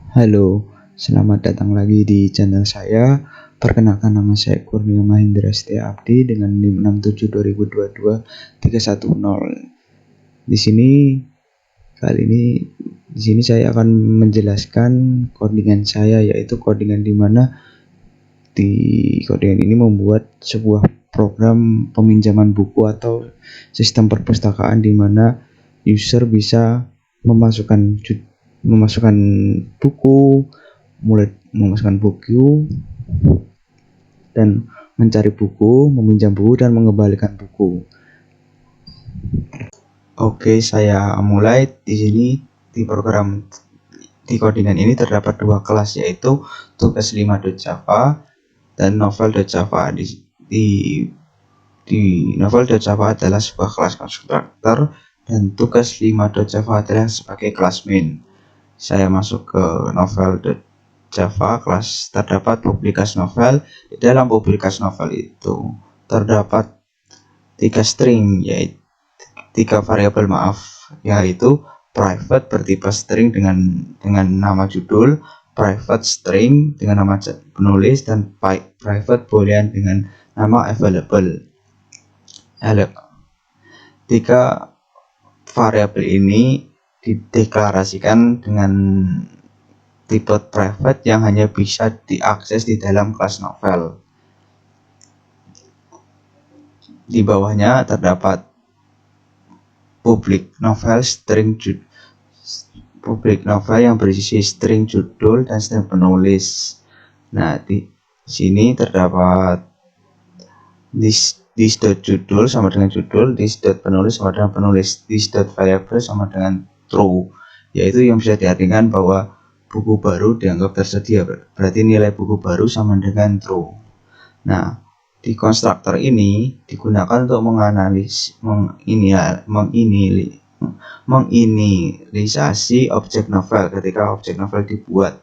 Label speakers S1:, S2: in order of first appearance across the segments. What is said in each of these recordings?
S1: Halo, selamat datang lagi di channel saya. Perkenalkan, nama saya Kurnia Mahindra Setia Abdi dengan NIM 672022-310. Di sini kali ini saya akan menjelaskan codingan saya, yaitu codingan di mana di codingan ini membuat sebuah program peminjaman buku atau sistem perpustakaan di mana user bisa memasukkan buku, mulai memasukkan buku dan mencari buku, meminjam buku dan mengembalikan buku. Oke, saya mulai di sini. Di codingan ini terdapat dua kelas, yaitu tugas 5.java dan novel.java. Di novel.java adalah sebuah kelas konstruktor dan tugas 5.java adalah sebagai kelas main. Saya masuk ke novel.java. Kelas terdapat publikas novel. Di dalam publikas novel itu terdapat tiga string, yaitu tiga variabel yaitu private bertipe string dengan nama judul, private string dengan nama penulis, dan private boolean dengan nama available. Tiga variabel ini dideklarasikan dengan tipe private yang hanya bisa diakses di dalam kelas novel. Di bawahnya terdapat public novel yang berisi string judul dan string penulis. Nah, di sini terdapat this.judul sama dengan judul, this.penulis sama dengan penulis, this.variable sama dengan true, yaitu yang bisa diartikan bahwa buku baru dianggap tersedia, berarti nilai buku baru sama dengan true. Nah, di konstruktor ini digunakan untuk menginisialisasi objek novel ketika objek novel dibuat,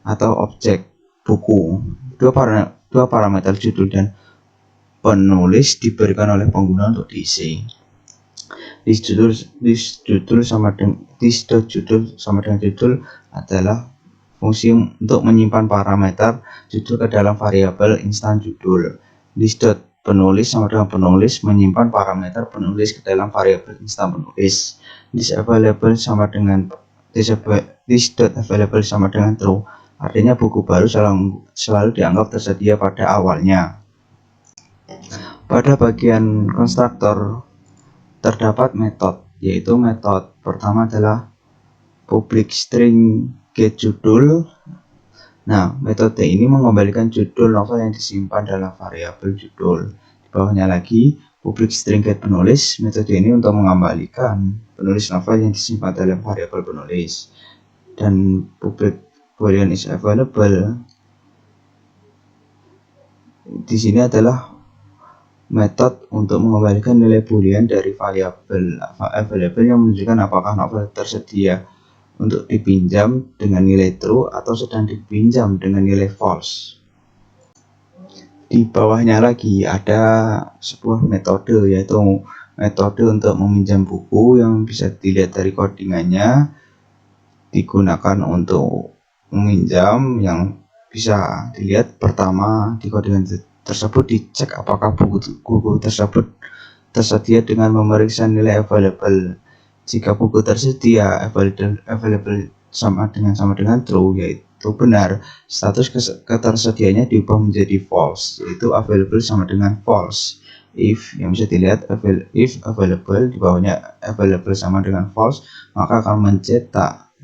S1: atau objek buku. Dua parameter judul dan penulis diberikan oleh pengguna untuk diisi. This.judul sama dengan judul adalah fungsi untuk menyimpan parameter judul ke dalam variabel instan judul. This.penulis sama dengan penulis menyimpan parameter penulis ke dalam variabel instan penulis. This.available sama dengan true, artinya buku baru selalu dianggap tersedia pada awalnya. Pada bagian konstruktor terdapat metode, yaitu metode pertama adalah public string getJudul. Nah, metode ini mengembalikan judul novel yang disimpan dalam variabel judul. Di bawahnya lagi public string getPenulis. Metode ini untuk mengembalikan penulis novel yang disimpan dalam variabel penulis. Dan public boolean is available. Di sini adalah metode untuk mengembalikan nilai boolean dari variabel available yang menunjukkan apakah novel tersedia untuk dipinjam dengan nilai true atau sedang dipinjam dengan nilai false. Di bawahnya lagi ada sebuah metode, yaitu metode untuk meminjam buku yang bisa dilihat dari codingannya. Digunakan untuk meminjam yang bisa dilihat pertama di codingan tersebut dicek apakah buku tersebut tersedia dengan memeriksa nilai available. Jika buku tersedia, available sama dengan true, yaitu benar. Status ketersediaannya diubah menjadi false, yaitu available sama dengan false. If yang bisa dilihat if available, di bawahnya available sama dengan false, maka akan mencetak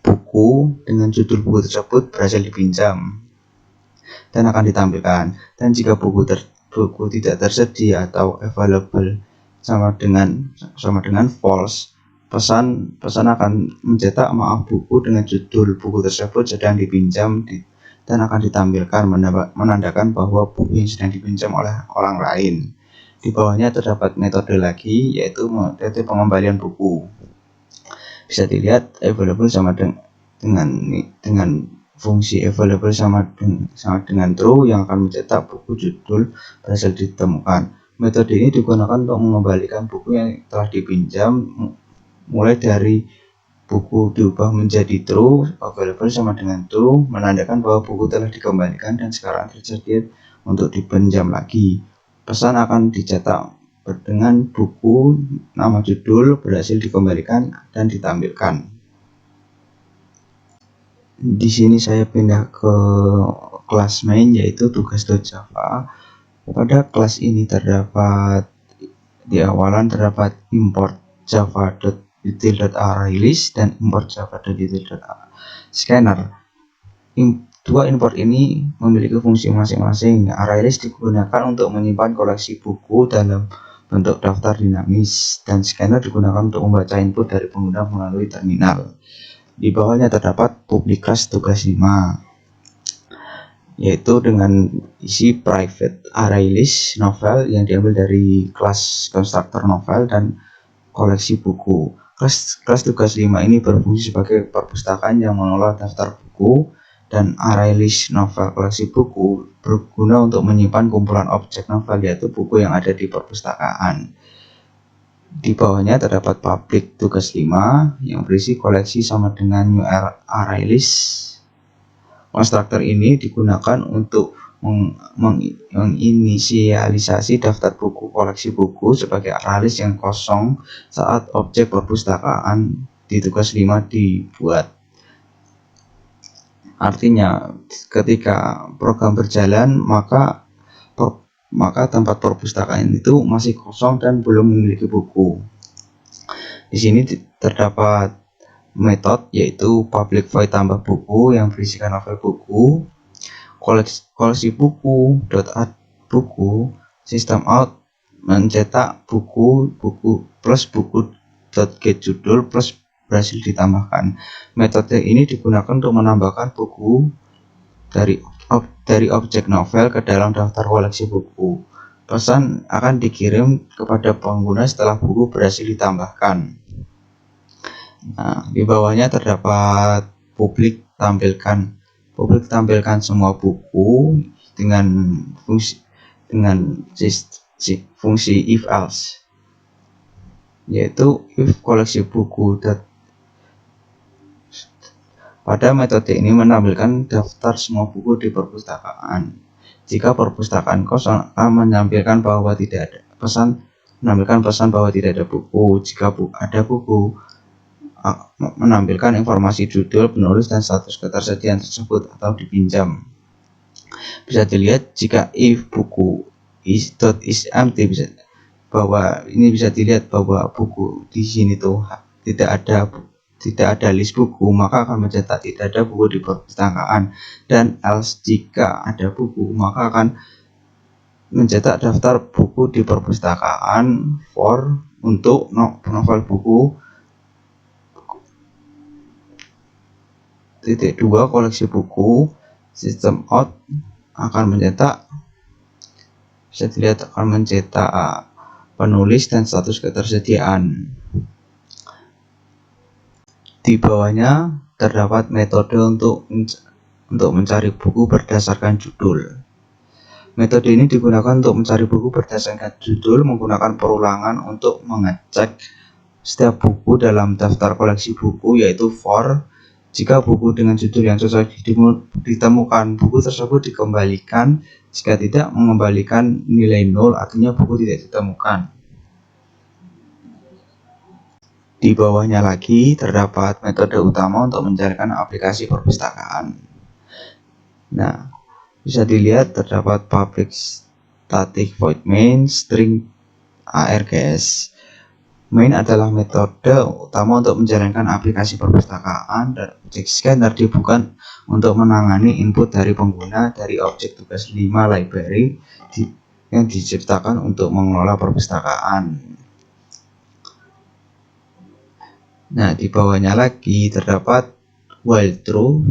S1: buku dengan judul buku tersebut berhasil dipinjam dan akan ditampilkan. Dan jika buku tidak tersedia atau available sama dengan false, pesan akan mencetak buku dengan judul buku tersebut sedang dipinjam dan akan ditampilkan menandakan bahwa buku yang sedang dipinjam oleh orang lain. Di bawahnya terdapat metode lagi, yaitu metode pengembalian buku. Bisa dilihat available sama dengan fungsi available sama dengan true yang akan mencetak buku judul berhasil ditemukan. Metode ini digunakan untuk mengembalikan buku yang telah dipinjam mulai dari buku diubah menjadi true, available sama dengan true, menandakan bahwa buku telah dikembalikan dan sekarang tersedia untuk dipinjam lagi. Pesan akan dicetak dengan buku, nama judul, berhasil dikembalikan dan ditampilkan. Di sini saya pindah ke kelas main, yaitu tugas.java. Pada kelas ini terdapat di awalan terdapat import java.util.arraylist dan import java.util.scanner. Dua import ini memiliki fungsi masing-masing. Arraylist digunakan untuk menyimpan koleksi buku dalam bentuk daftar dinamis, dan scanner digunakan untuk membaca input dari pengguna melalui terminal. Di bawahnya terdapat public class tugas 5, yaitu dengan isi private ArrayList novel yang diambil dari kelas constructor novel dan koleksi buku. Kelas tugas 5 ini berfungsi sebagai perpustakaan yang mengelola daftar buku, dan ArrayList novel koleksi buku berguna untuk menyimpan kumpulan objek novel, yaitu buku yang ada di perpustakaan. Di bawahnya terdapat public tugas 5 yang berisi koleksi sama dengan new ArrayList. Konstruktor ini digunakan untuk menginisialisasi daftar buku koleksi buku sebagai ArrayList yang kosong saat objek perpustakaan di tugas 5 dibuat. Artinya, ketika program berjalan, maka tempat perpustakaan itu masih kosong dan belum memiliki buku. Di sini terdapat metode, yaitu public void tambah buku yang berisikan novel buku, koleksi buku .add buku, sistem out mencetak buku plus buku .get judul plus berhasil ditambahkan. Metode ini digunakan untuk menambahkan buku dari objek novel ke dalam daftar koleksi buku. Pesan akan dikirim kepada pengguna setelah buku berhasil ditambahkan. Nah, di bawahnya terdapat publik tampilkan semua buku dengan fungsi if else, yaitu if koleksi buku. Pada metode ini menampilkan daftar semua buku di perpustakaan. Jika perpustakaan kosong akan menampilkan bahwa tidak ada pesan bahwa tidak ada buku. Jika ada buku, menampilkan informasi judul, penulis, dan status ketersediaan tersebut atau dipinjam. Bisa dilihat jika if buku is empty, bisa dilihat bahwa buku di sini tuh tidak ada list buku, maka akan mencetak tidak ada buku di perpustakaan. Dan else, jika ada buku, maka akan mencetak daftar buku di perpustakaan untuk novel buku. 2 koleksi buku, sistem out akan mencetak penulis dan status ketersediaan. Di bawahnya terdapat metode untuk mencari buku berdasarkan judul. Metode ini digunakan untuk mencari buku berdasarkan judul menggunakan perulangan untuk mengecek setiap buku dalam daftar koleksi buku, yaitu for. Jika buku dengan judul yang cocok ditemukan, buku tersebut dikembalikan. Jika tidak, mengembalikan nilai 0, artinya buku tidak ditemukan. Di bawahnya lagi terdapat metode utama untuk menjalankan aplikasi perpustakaan. Nah, bisa dilihat terdapat public static void main string args. Main adalah metode utama untuk menjalankan aplikasi perpustakaan, dan objek scanner dibuka untuk menangani input dari pengguna dari objek tugas 5 library yang diciptakan untuk mengelola perpustakaan. Nah, di bawahnya lagi terdapat while true,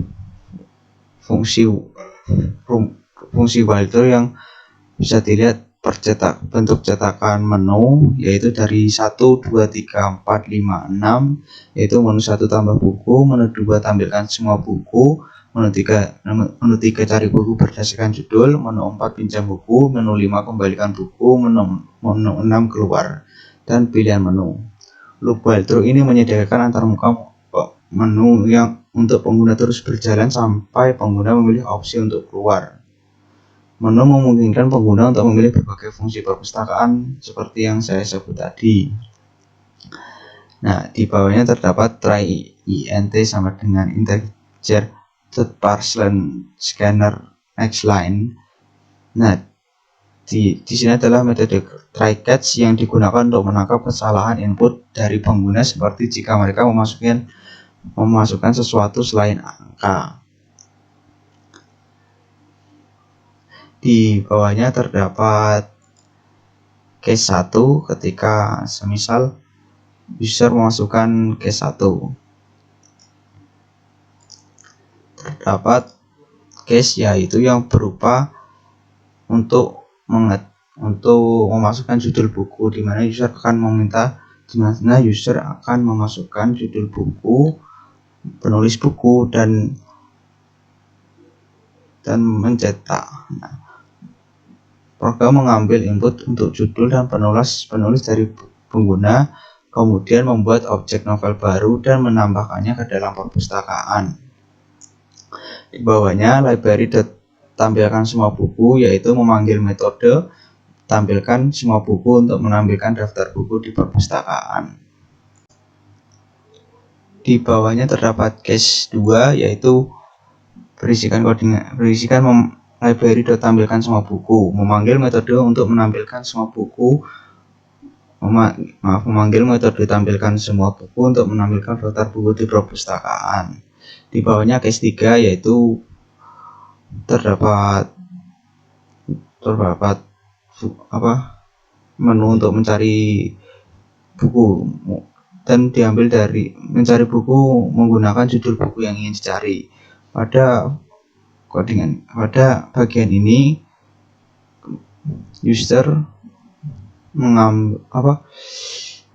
S1: fungsi while true yang bisa dilihat bentuk cetakan menu, yaitu dari 1, 2, 3, 4, 5, 6, yaitu menu 1 tambah buku, menu 2 tampilkan semua buku, menu 3 cari buku berdasarkan judul, menu 4 pinjam buku, menu 5 kembalikan buku, menu 6 keluar, dan pilihan menu. Loop while true ini menyediakan antarmuka menu yang untuk pengguna terus berjalan sampai pengguna memilih opsi untuk keluar. Menu memungkinkan pengguna untuk memilih berbagai fungsi perpustakaan seperti yang saya sebut tadi. Nah, di bawahnya terdapat try int sama dengan integer parseline scanner xline. Nah, di sini adalah metode try catch yang digunakan untuk menangkap kesalahan input dari pengguna seperti jika mereka memasukkan sesuatu selain angka. Di bawahnya terdapat case 1 ketika semisal user memasukkan case 1. Terdapat case yaitu yang berupa untuk memasukkan judul buku, di mana user akan memasukkan judul buku, penulis buku dan mencetak. Nah, program mengambil input untuk judul dan penulis dari pengguna, kemudian membuat objek novel baru dan menambahkannya ke dalam perpustakaan. Di bawahnya library tampilkan semua buku, yaitu memanggil metode tampilkan semua buku untuk menampilkan daftar buku di perpustakaan. Di bawahnya terdapat case 2, yaitu berisikan library tampilkan semua buku, memanggil metode untuk menampilkan semua buku, memanggil metode tampilkan semua buku untuk menampilkan daftar buku di perpustakaan. Di bawahnya case 3, yaitu terdapat menu untuk mencari buku dan diambil dari mencari buku menggunakan judul buku yang ingin dicari. Pada bagian ini user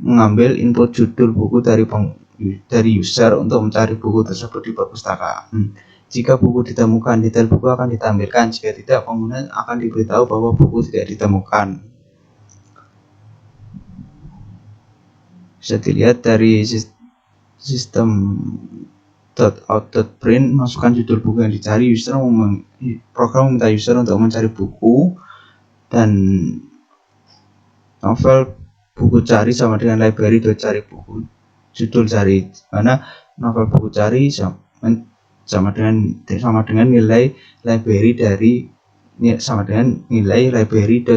S1: mengambil input judul buku dari user untuk mencari buku tersebut di perpustakaan. Jika buku ditemukan, detail buku akan ditampilkan. Jika tidak, pengguna akan diberitahu bahwa buku tidak ditemukan. Bisa dilihat dari sistem .out.print, masukkan judul buku yang dicari. Program meminta user untuk mencari buku, dan novel buku cari sama dengan library cari buku judul cari, mana novel buku cari sama dengan nilai library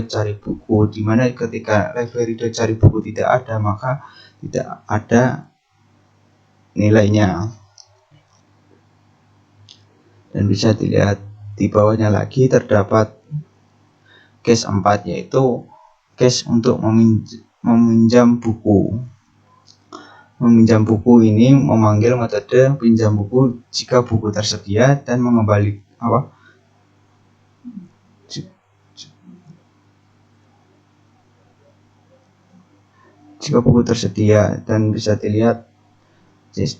S1: cari buku, di mana ketika library cari buku tidak ada, maka tidak ada nilainya. Dan bisa dilihat di bawahnya lagi terdapat case 4, yaitu case untuk meminjam buku. Meminjam buku ini memanggil metode pinjam buku jika buku tersedia dan jika buku tersedia, dan bisa dilihat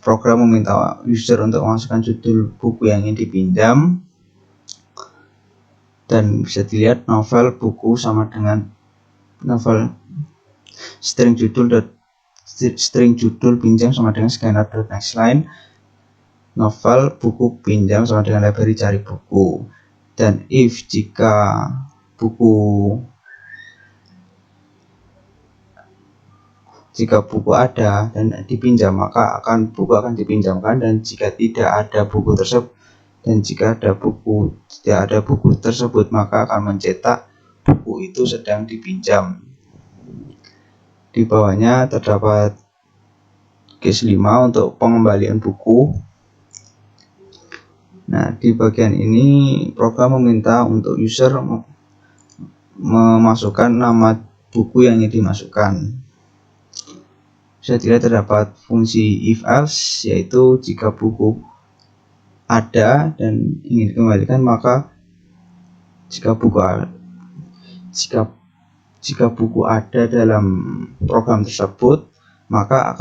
S1: program meminta user untuk memasukkan judul buku yang ingin dipinjam, dan bisa dilihat novel buku sama dengan novel string judul pinjam sama dengan scanner.nextline, novel buku pinjam sama dengan library cari buku. Dan if jika buku ada dan dipinjam, maka buku akan dipinjamkan, dan jika tidak ada buku tersebut, maka akan mencetak buku itu sedang dipinjam. Di bawahnya terdapat case 5 untuk pengembalian buku. Nah, di bagian ini program meminta untuk user memasukkan nama buku yang ingin dimasukkan. Bisa dilihat terdapat fungsi if else, yaitu jika buku ada dan ingin dikembalikan, maka jika buku ada dalam program tersebut, maka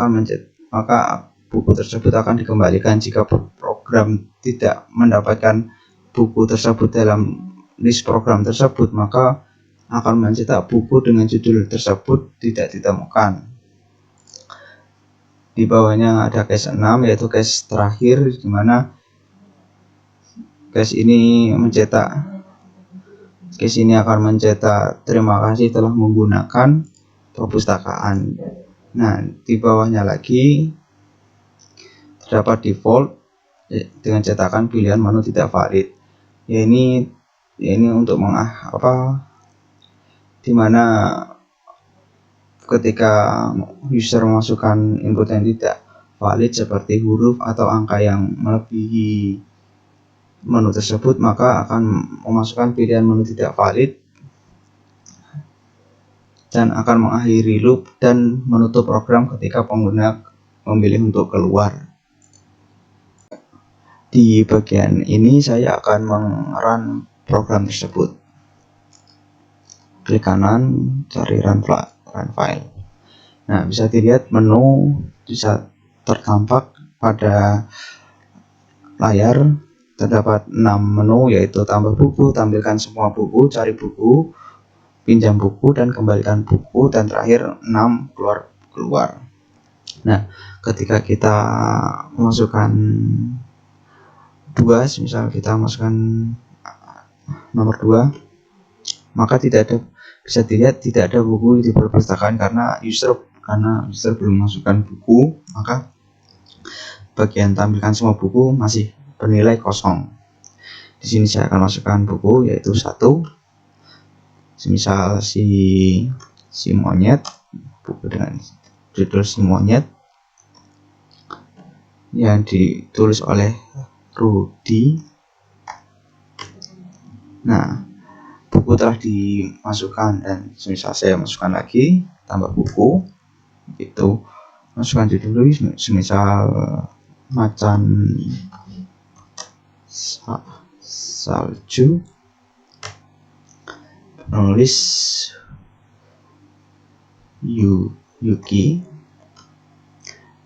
S1: buku tersebut akan dikembalikan. Jika program tidak mendapatkan buku tersebut dalam list program tersebut, maka akan mencetak buku dengan judul tersebut tidak ditemukan. di bawahnya ada case 6, yaitu case terakhir, di mana case ini akan mencetak terima kasih telah menggunakan perpustakaan. Nah, di bawahnya lagi terdapat default dengan cetakan pilihan menu tidak valid. Ini untuk dimana ketika user memasukkan input yang tidak valid seperti huruf atau angka yang melebihi menu tersebut, maka akan memasukkan pilihan menu tidak valid dan akan mengakhiri loop dan menutup program ketika pengguna memilih untuk keluar. Di bagian ini saya akan meng-run program tersebut. Klik kanan, cari run file. Nah, bisa dilihat menu bisa terdampak pada layar. Terdapat 6 menu, yaitu tambah buku, tampilkan semua buku, cari buku, pinjam buku, dan kembalikan buku, dan terakhir 6 keluar. Nah, ketika kita masukkan 2, misal kita masukkan nomor 2, maka bisa dilihat tidak ada buku di perpustakaan karena user belum masukkan buku, maka bagian tampilkan semua buku masih bernilai kosong. Di sini saya akan masukkan buku, yaitu 1, semisal si monyet, buku dengan judul si monyet yang ditulis oleh Rudy. Nah, buku telah dimasukkan, dan semisal saya masukkan lagi tambah buku, itu masukkan judul semisal macan salju, penulis Yuki.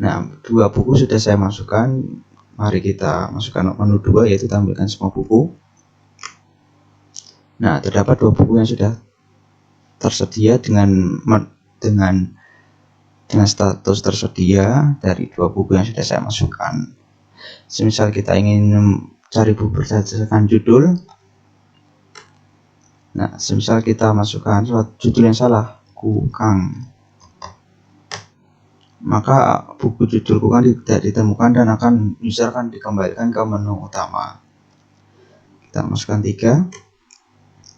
S1: Nah, 2 buku sudah saya masukkan. Mari kita masukkan menu 2, yaitu tampilkan semua buku. Nah, terdapat 2 buku yang sudah tersedia dengan status tersedia dari 2 buku yang sudah saya masukkan. Semisal kita ingin cari buku berdasarkan judul, nah, semisal kita masukkan judul yang salah, Kukang, maka buku judul Kukang tidak ditemukan dan user akan dikembalikan ke menu utama. Kita masukkan 3,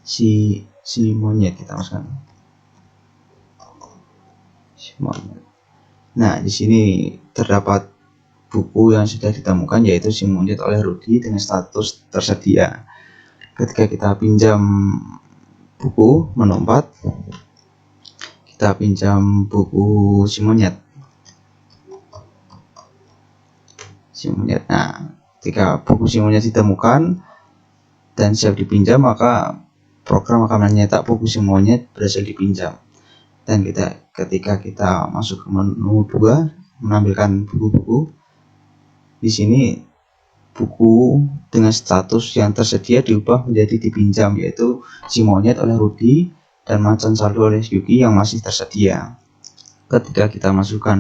S1: si monyet, kita masukkan si monyet. Nah, di sini terdapat buku yang sudah ditemukan, yaitu si monyet oleh Rudy dengan status tersedia. Ketika kita pinjam buku menu 4, kita pinjam buku si monyet. Nah, ketika buku si monyet ditemukan dan siap dipinjam, maka program akan mencetak buku si monyet berhasil dipinjam. Dan ketika kita masuk ke menu 2, menampilkan buku-buku, di sini buku dengan status yang tersedia diubah menjadi dipinjam, yaitu si monyet oleh Rudy dan macan salju oleh Yuki yang masih tersedia. Ketika kita masuk ke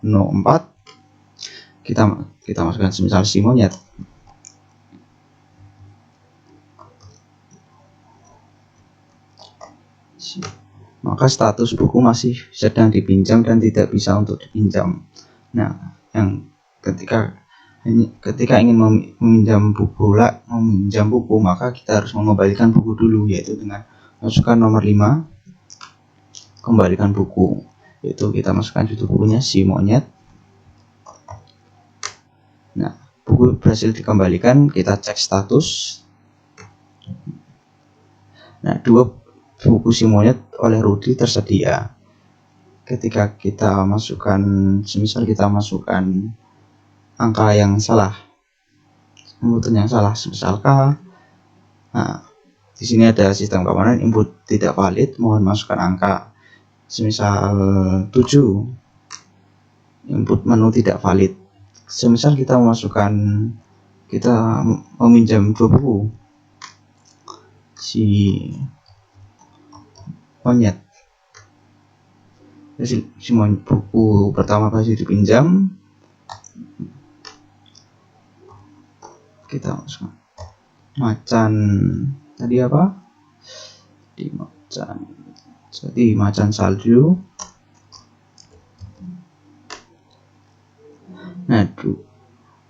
S1: menu 4, kita masukkan semisal si monyet. Maka status buku masih sedang dipinjam dan tidak bisa untuk dipinjam. Nah, ketika ingin meminjam buku, maka kita harus mengembalikan buku dulu, yaitu dengan masukkan nomor 5, kembalikan buku, yaitu kita masukkan judul bukunya si monyet. Nah, buku berhasil dikembalikan, kita cek status. Nah, 2 buku si monyet oleh Rudy tersedia. Ketika kita semisal kita masukkan angka yang salah, inputan yang salah, semisal K. Nah, di sini ada sistem keamanan input tidak valid, mohon masukkan angka. Semisal 7, input menu tidak valid. Semisal kita meminjam 2 buku si monyet. semua buku pertama kali dipinjam, kita masuk macan tadi apa di macan, jadi macan salju. Nah,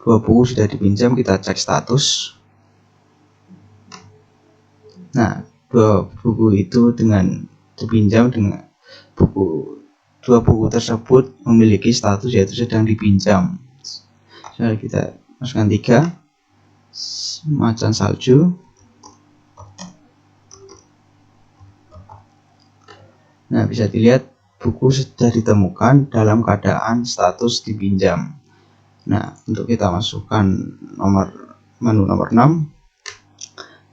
S1: dua buku sudah dipinjam, kita cek status. Nah, dua buku itu dengan dipinjam dengan dua buku tersebut memiliki status yaitu sedang dipinjam. Jadi kita masukkan 3 macan salju. Nah, bisa dilihat buku sudah ditemukan dalam keadaan status dipinjam. Nah, untuk kita masukkan menu nomor 6,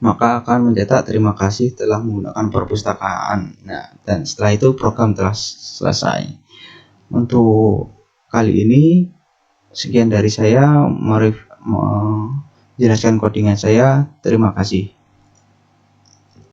S1: maka akan mencetak terima kasih telah menggunakan perpustakaan. Nah, dan setelah itu program telah selesai. Untuk kali ini sekian dari saya, menjelaskan codingan saya. Terima kasih.